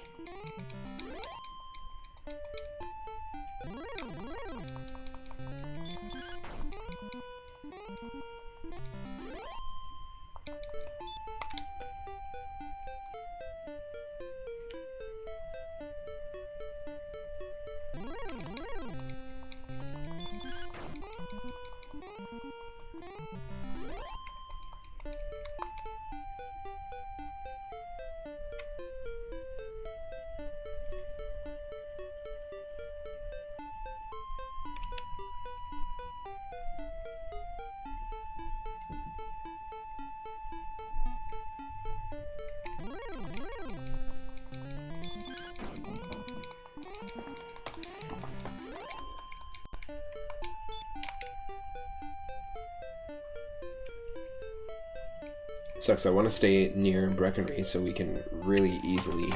Sucks, I want to stay near Breckenridge so we can really easily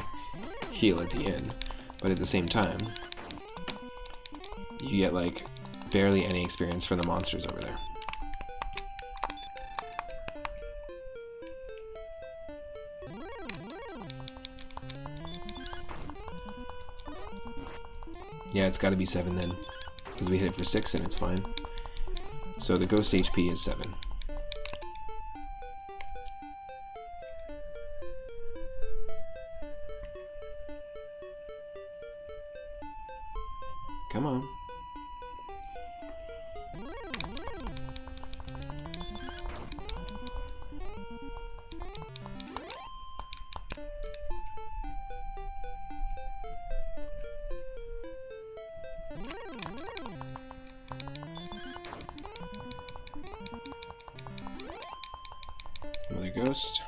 heal at the end, but at the same time, you get like barely any experience from the monsters over there. Yeah, it's got to be 7 then, because we hit it for 6 and it's fine. So the ghost HP is 7. Come on. Another ghost.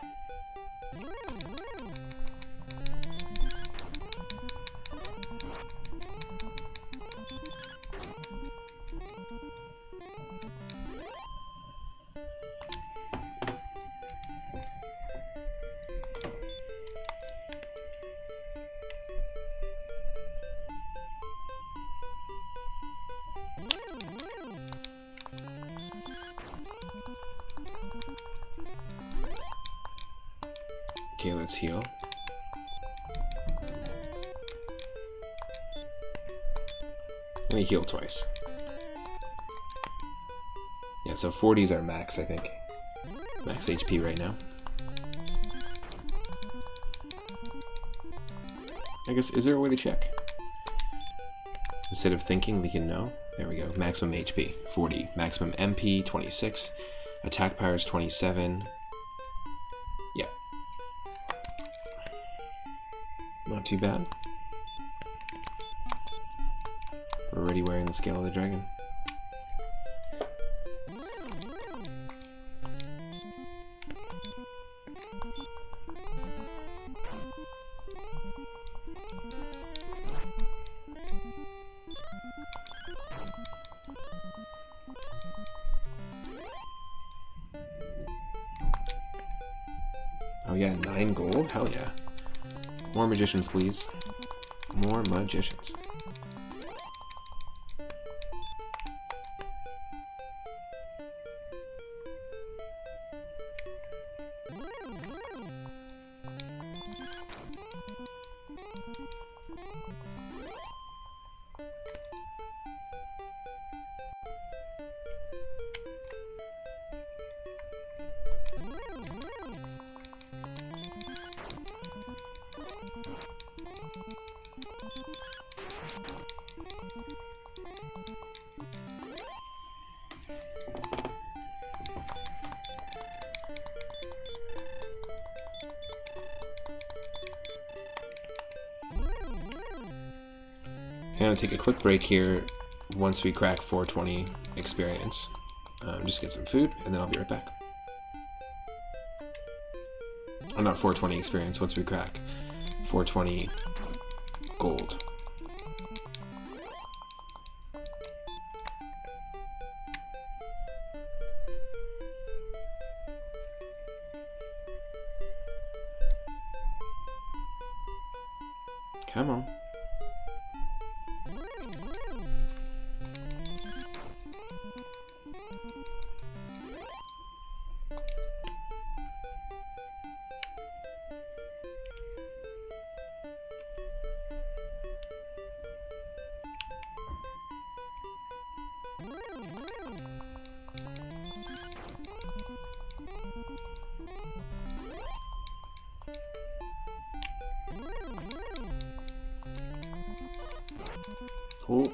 Okay, let's heal. Let me heal twice. Yeah, so 40 is our max, I think. Max HP right now. I guess, is there a way to check? Instead of thinking, we can know. There we go. Maximum HP, 40. Maximum MP, 26. Attack power is 27. Yeah. Not too bad. We're already wearing the Scale of the Dragon. Oh yeah, 9 gold? Hell yeah. More magicians, please. More magicians. I'm gonna take a quick break here once we crack 420 experience. Just get some food, and then I'll be right back. Oh, not 420 experience, once we crack 420 gold. Come on. Cool.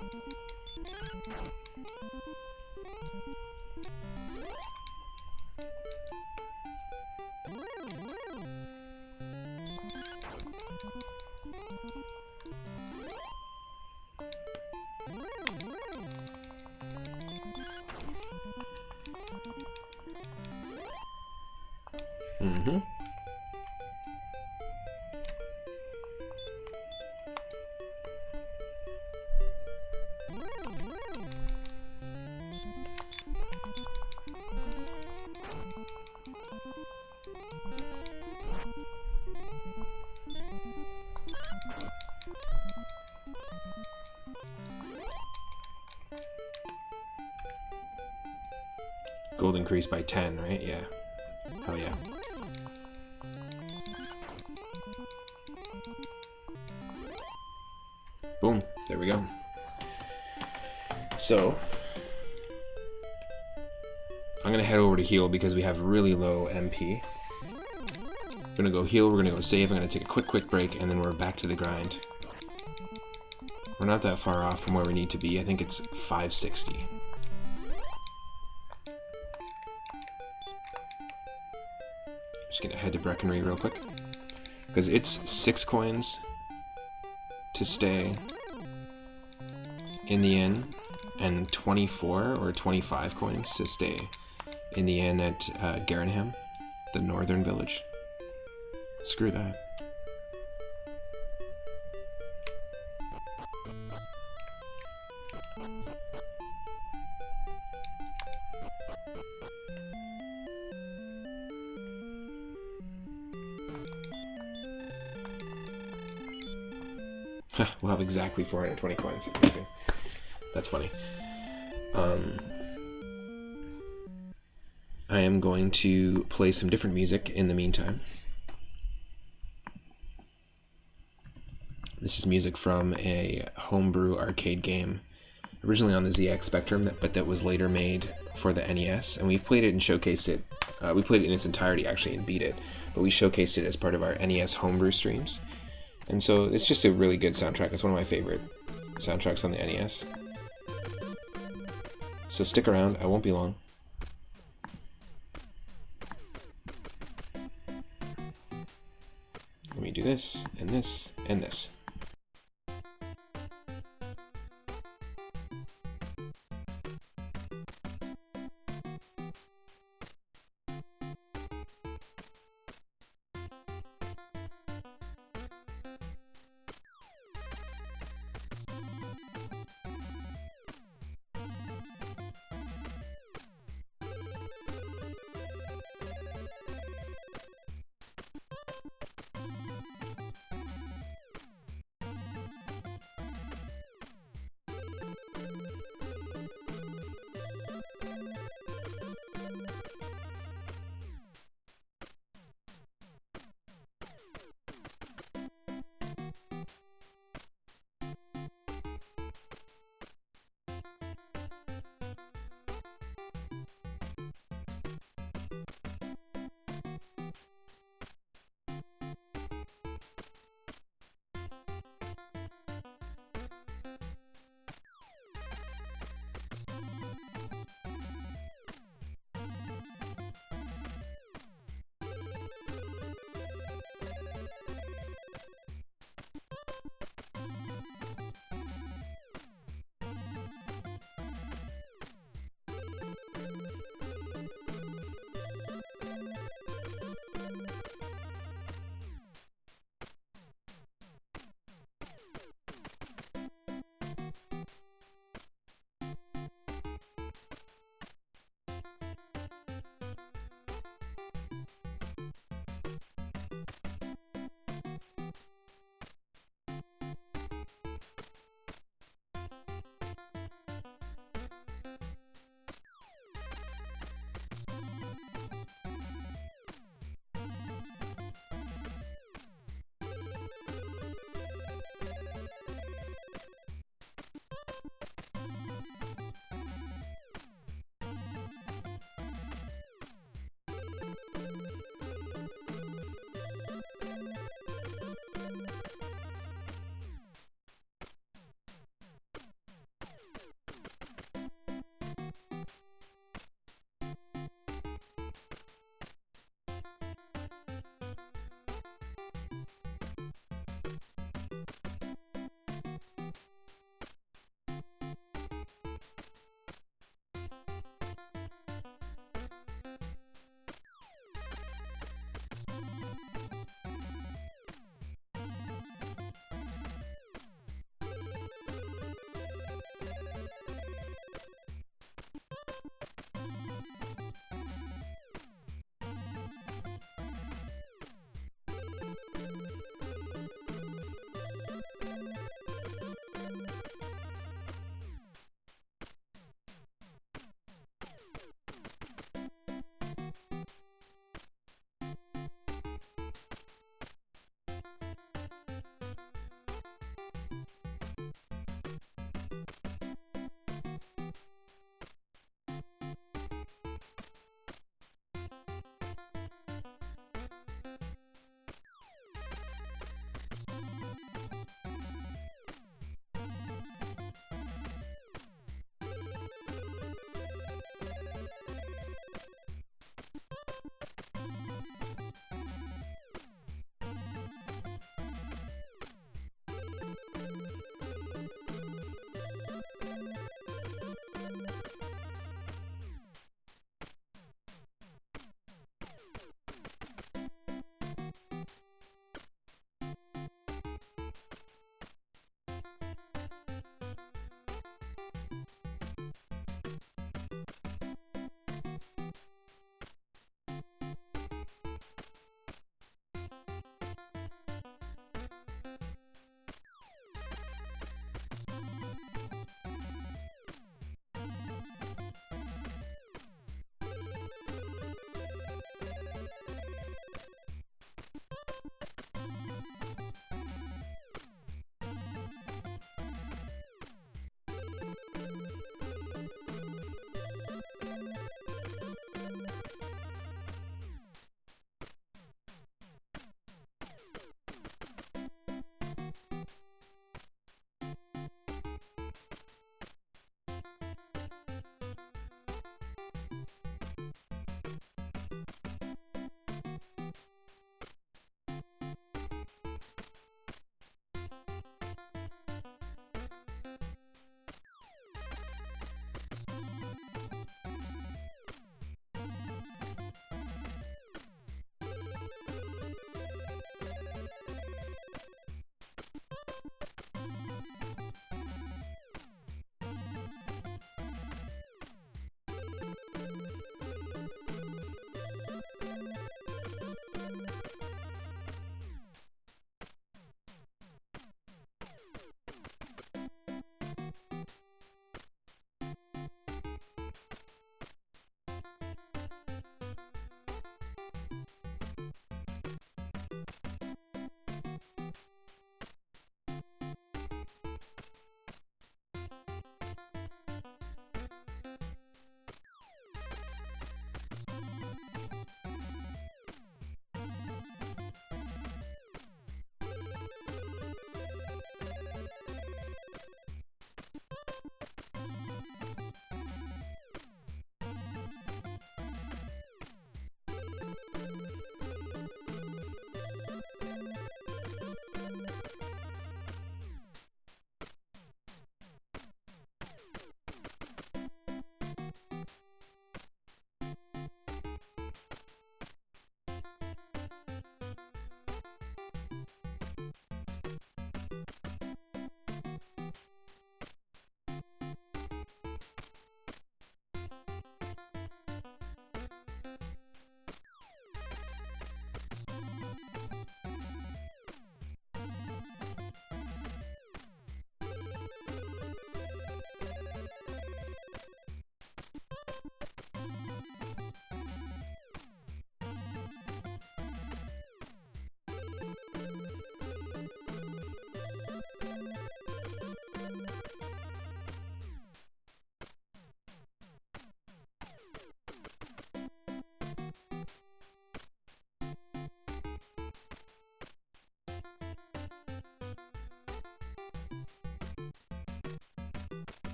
Mm-hmm. Gold increased by 10, right? Yeah. Hell yeah. Boom. There we go. So, I'm going to head over to heal because we have really low MP. We're going to go heal, we're going to go save, I'm going to take a quick break, and then we're back to the grind. We're not that far off from where we need to be. I think it's 560. Just going to head to Breckenridge real quick. Because it's 6 coins to stay in the inn, and 24 or 25 coins to stay in the inn at Garenham, the northern village. Screw that. We'll have exactly 420 coins. Amazing. That's funny. I am going to play some different music in the meantime. This is music from a homebrew arcade game, originally on the ZX Spectrum, but that was later made for the NES, and we've played it and showcased it. We played it in its entirety, actually, and beat it, but we showcased it as part of our NES homebrew streams. And so it's just a really good soundtrack. It's one of my favorite soundtracks on the NES. So stick around, I won't be long. Let me do this, and this, and this.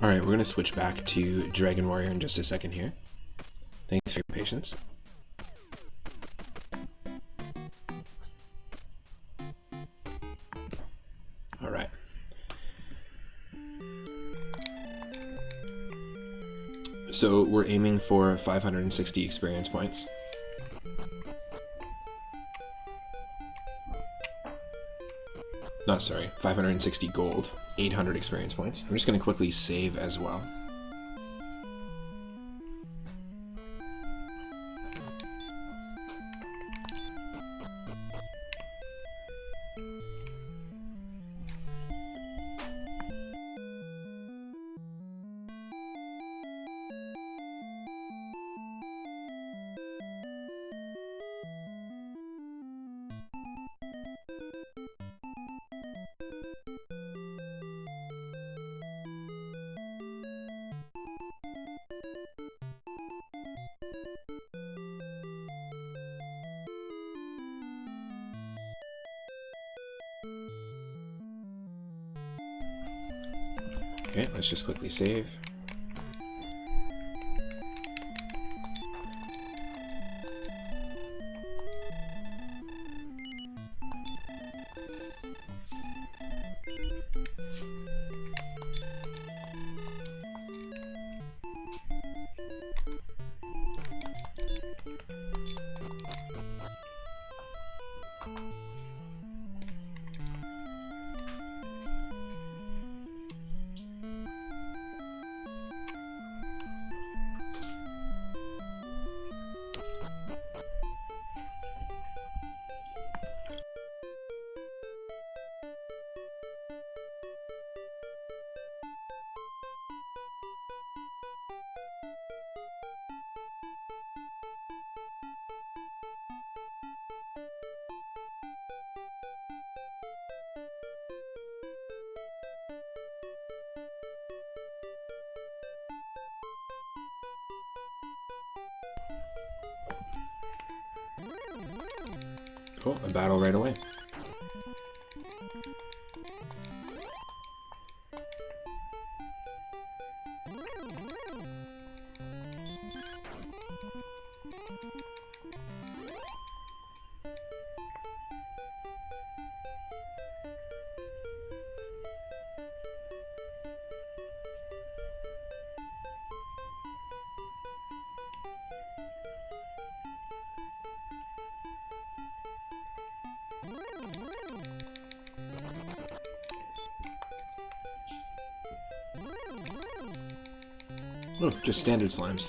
Alright, we're going to switch back to Dragon Warrior in just a second here. Thanks for your patience. Alright. So we're aiming for 560 experience points. Not sorry, 560 gold, 800 experience points. I'm just going to quickly save as well. Okay, let's just quickly save. Oh, a battle right away. Oh, just standard slimes.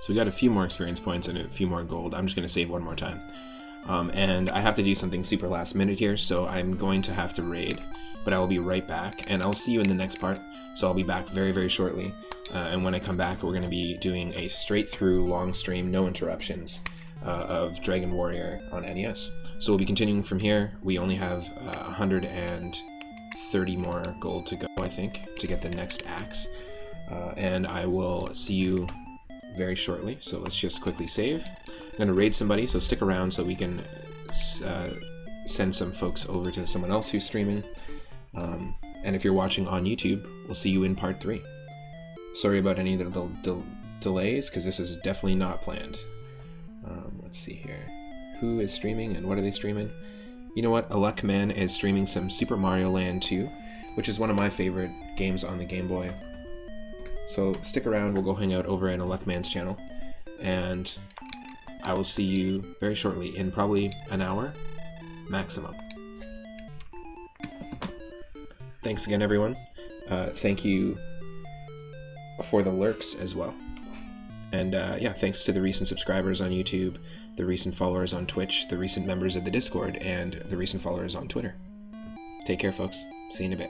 So we got a few more experience points and a few more gold. I'm just going to save one more time. And I have to do something super last minute here, so I'm going to have to raid. But I will be right back, and I'll see you in the next part. So I'll be back very, very shortly. And when I come back, we're going to be doing a straight-through long stream, no interruptions, of Dragon Warrior on NES. So we'll be continuing from here. We only have 130 more gold to go, I think, to get the next axe. And I will see you very shortly, so let's just quickly save. I'm going to raid somebody, so stick around so we can send some folks over to someone else who's streaming. And if you're watching on YouTube, we'll see you in part 3. Sorry about any of the delays, because this is definitely not planned. Let's see here. Who is streaming and what are they streaming? You know what? Aluckman is streaming some Super Mario Land 2, which is one of my favorite games on the Game Boy. So stick around, we'll go hang out over at Aluckman's channel, and I will see you very shortly, in probably an hour maximum. thanks again, everyone. Thank you for the lurks as well. And yeah, thanks to the recent subscribers on YouTube, the recent followers on Twitch, the recent members of the Discord, and the recent followers on Twitter. Take care, folks. See you in a bit.